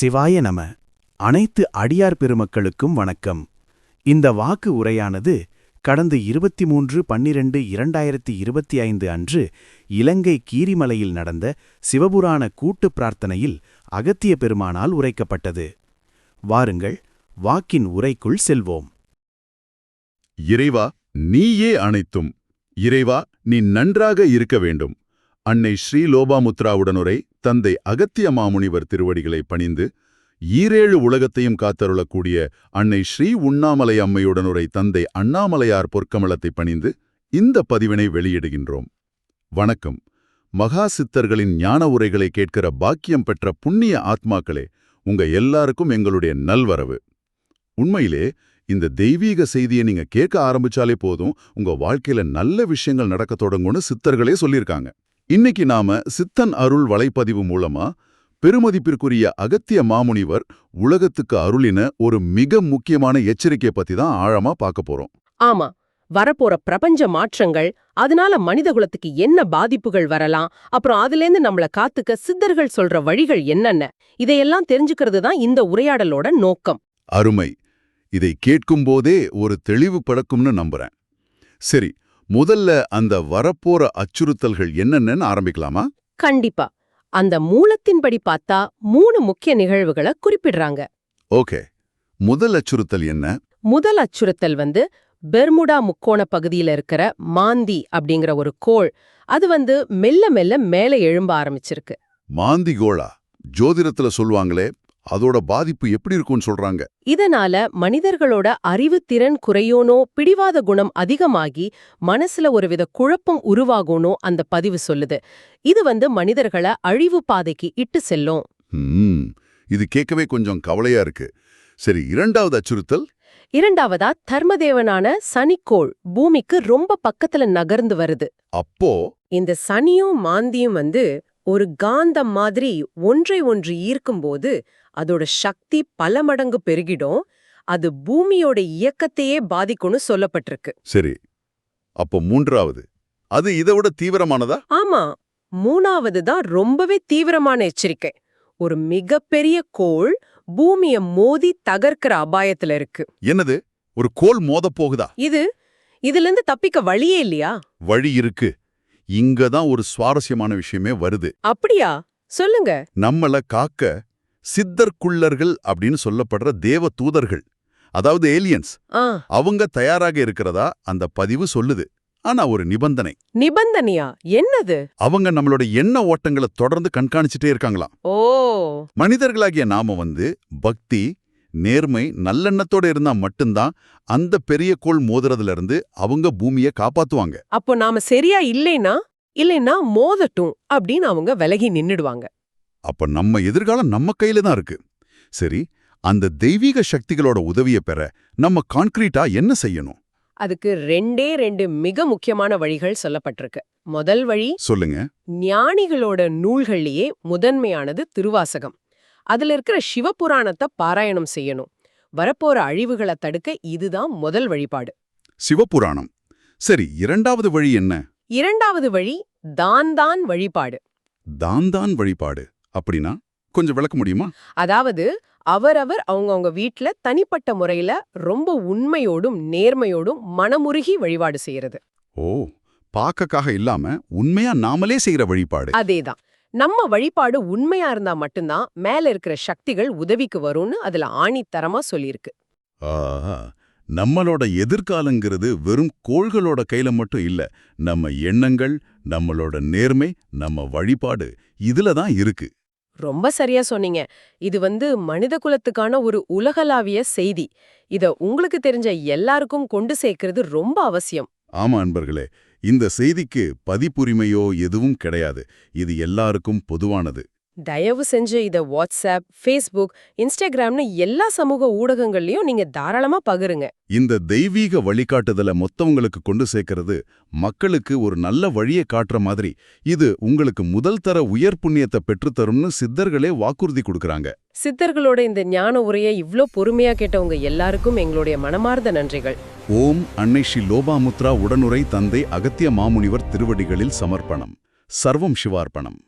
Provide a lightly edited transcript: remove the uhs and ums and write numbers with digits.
சிவாய நம. அனைத்து அடியார் பெருமக்களுக்கும் வணக்கம். இந்த வாக்கு உரையானது கடந்த 23/12/2025 அன்று இலங்கை கீரிமலையில் நடந்த சிவபுராண கூட்டுப் பிரார்த்தனையில் அகத்திய பெருமானால் உரைக்கப்பட்டது. வாருங்கள், வாக்கின் உரைக்குள் செல்வோம். இறைவா, நீயே அனைத்தும். இறைவா, நீ நன்றாக இருக்க வேண்டும். அன்னை ஸ்ரீ லோபாமுத்ராவுடனுரை தந்தை அகத்திய மாமுனிவர் திருவடிகளை பணிந்து, ஈரேழு உலகத்தையும் காத்தருளக்கூடிய அன்னை ஸ்ரீ உண்ணாமலை அம்மையுடனுரை தந்தை அண்ணாமலையார் பொற்கமலத்தை பணிந்து இந்த பதிவினை வெளியிடுகின்றோம். வணக்கம். மகா சித்தர்களின் ஞான உரைகளை கேட்கிற பாக்கியம் பெற்ற புண்ணிய ஆத்மாக்களே, உங்க எல்லாருக்கும் எங்களுடைய நல்வரவு. உண்மையிலே இந்த தெய்வீக செய்தியை நீங்க கேட்க ஆரம்பிச்சாலே போதும், உங்க வாழ்க்கையில நல்ல விஷயங்கள் நடக்க தொடங்கும்னு சித்தர்களே சொல்லியிருக்காங்க. இன்னைக்கு நாம சித்தன் அருள் வலைப்பதிவு மூலமா பெருமதிப்பிற்குரிய அகத்திய மாமுனிவர் உலகத்துக்கு அருளின ஒரு மிக முக்கியமான எச்சரிக்கையை பத்தி தான் ஆழமா பார்க்க போறோம். ஆமா, வரப்போற பிரபஞ்ச மாற்றங்கள், அதனால மனிதகுலத்துக்கு என்ன பாதிப்புகள் வரலாம், அப்புறம் அதுலேருந்து நம்மள காத்துக்க சித்தர்கள் சொல்ற வழிகள் என்னென்ன, இதையெல்லாம் தெரிஞ்சுக்கிறது தான் இந்த உரையாடலோட நோக்கம். அருமை. இதை கேட்கும் போதே ஒரு தெளிவு படக்கும்னு நம்புறேன். சரி, முதல்ல அந்த வரப்போற அச்சுறுத்தல்கள் என்னென்னு ஆரம்பிக்கலாமா? கண்டிப்பா. அந்த மூலத்தின்படி பார்த்தா 3 முக்கிய நிகழ்வுகளை குறிப்பிடுறாங்க. ஓகே. முதல் அச்சுறுத்தல் என்ன? முதல் அச்சுறுத்தல் பெர்முடா முக்கோண பகுதியில இருக்கிற மாந்தி அப்படிங்கிற ஒரு கோள். அது மெல்ல மெல்ல மேலே எழும்ப ஆரம்பிச்சிருக்கு. மாந்தி கோளா? ஜோதிடத்துல சொல்லுவாங்களே, அதோட பாதிப்பு எப்படி இருக்கும்னு சொல்றாங்க. இதனால மனிதர்களோட அறிவுத்திறன் குறையோனோ, பிடிவாத குணம் அதிகமாகி மனசுல ஒருவித குழப்பம் உருவாகணும் அந்த பதிவு சொல்லுது. இது மனிதர்களை அழிவு பாதைக்கு இட்டு செல்லும். இது கேட்கவே கொஞ்சம் கவலையா இருக்கு. சரி, இரண்டாவது அச்சுறுத்தல்? இரண்டாவதா தர்மதேவனான சனிக்கோள் பூமிக்கு ரொம்ப பக்கத்துல நகர்ந்து வருது. அப்போ இந்த சனியும் மாந்தியும் ஒரு காந்தம் மாதிரி ஒன்றை ஒன்று ஈர்க்கும்போது அதோட சக்தி பல மடங்கு பெருகிடும். அது பூமியோட இயக்கத்தையே பாதிக்கும்னு சொல்லப்பட்டிருக்கு. சரி, அப்போ மூன்றாவது, அது இதைவிட தீவிரமானதா? ஆமா, மூணாவது தான் ரொம்பவே தீவிரமான எச்சரிக்கை. ஒரு மிகப்பெரிய கோள் பூமிய மோதி தகர்க்கிற அபாயத்துல இருக்கு. என்னது, ஒரு கோள் மோத போகுதா? இதுல இருந்து தப்பிக்க வழியே இல்லையா? வழி இருக்கு. இங்கதான் ஒரு சுவாரஸ்யமான விஷயமே வருது. அப்படியா? சொல்லுங்க. நம்மள காக்க சித்தர்குள்ளர்கள் அப்படின்னு சொல்லப்படுற தேவ தூதர்கள், அதாவது ஏலியன்ஸ், அவங்க தயாராக இருக்கிறதா அந்த பதிவு சொல்லுது. ஆனா ஒரு நிபந்தனை. நிபந்தனையா? என்னது? அவங்க நம்மளோட எண்ண ஓட்டங்களை தொடர்ந்து கண்காணிச்சுட்டே இருக்காங்களாம். ஓ. மனிதர்களாகிய நாம பக்தி, நேர்மை, நல்லெண்ணத்தோட இருந்தா மட்டும்தான் அந்த பெரிய கோள் மோதுறதுல இருந்து அவங்க பூமியை காப்பாத்துவாங்க. அப்போ நாம சரியா இல்லைன்னா மோதட்டும் அப்படின்னு அவங்க விலகி நின்னுடுவாங்க. அப்ப நம்ம எதிர்காலம் நம்ம கையில தான் இருக்கு. சரி, அந்த தெய்வீக சக்திகளோட உதவியை பெற நம்ம கான்கிரீட்டா என்ன செய்யணும்? அதுக்கு 2 மிக முக்கியமான வழிகள் சொல்லப்பட்டிருக்கு. முதல் வழி, சொல்லுங்க. ஞானிகளோட நூல்கள்லயே முதன்மையானது திருவாசகம். அதுல இருக்கிற சிவபுராணத்தை பாராயணம் செய்யணும். வரப்போற அழிவுகளை தடுக்க இதுதான் முதல் வழிபாடு. சிவபுராணம். சரி, இரண்டாவது வழி என்ன? இரண்டாவது வழி தான் வழிபாடு. தான் வழிபாடு அப்படின்னா கொஞ்சம் விளக்க முடியுமா? அதாவது அவரவர் அவங்கவங்க வீட்ல தனிப்பட்ட முறையில ரொம்ப உண்மையோடும் நேர்மையோடும் மனமுருகி வழிபாடு செய்யறது. ஓ, பாக்கக்காக இல்லாம உண்மையா நாமளே செய்யற வழிபாடு. அதேதான். நம்ம வழிபாடு உண்மையா இருந்தா மட்டும்தான் மேல இருக்கிற சக்திகள் உதவிக்கு வரும்னு அதுல ஆணித்தரமா சொல்லியிருக்கு. நம்மளோட எதிர்காலங்கிறது வெறும் கோள்களோட கையில மட்டும் இல்ல, நம்ம எண்ணங்கள், நம்மளோட நேர்மை, நம்ம வழிபாடு இதுல தான் இருக்கு. ரொம்ப சரியா சொன்னீங்க. இது மனித குலத்துக்கான ஒரு உலகளாவிய செய்தி. இத உங்களுக்கு தெரிஞ்ச எல்லாருக்கும் கொண்டு சேர்க்கிறது ரொம்ப அவசியம். ஆமா அன்பர்களே, இந்த செய்திக்கு பதிப்புரிமையோ எதுவும் கிடையாது. இது எல்லாருக்கும் பொதுவானது. தயவு செஞ்சு இத வாட்ஸ்அப், ஃபேஸ்புக், இன்ஸ்டாகிராம்னு எல்லா சமூக ஊடகங்கள்லயும் நீங்க தாராளமா பகிருங்க. இந்த தெய்வீக வழிகாட்டுதலை மொத்தவங்களுக்கு கொண்டு சேர்க்கிறது மக்களுக்கு ஒரு நல்ல வழியை காட்டுற மாதிரி. இது உங்களுக்கு முதல் தர உயர் புண்ணியத்தை பெற்றுத்தரும்னு சித்தர்களே வாக்குறுதி கொடுக்கறாங்க. சித்தர்களோட இந்த ஞான உரையை இவ்ளோ பொறுமையா கேட்டவங்க எல்லாருக்கும் எங்களுடைய மனமார்ந்த நன்றிகள். ஓம் அன்னை ஸ்ரீ லோபாமுத்ரா உடனுரை தந்தை அகத்திய மாமுனிவர் திருவடிகளில் சமர்ப்பணம். சர்வம் சிவார்ப்பணம்.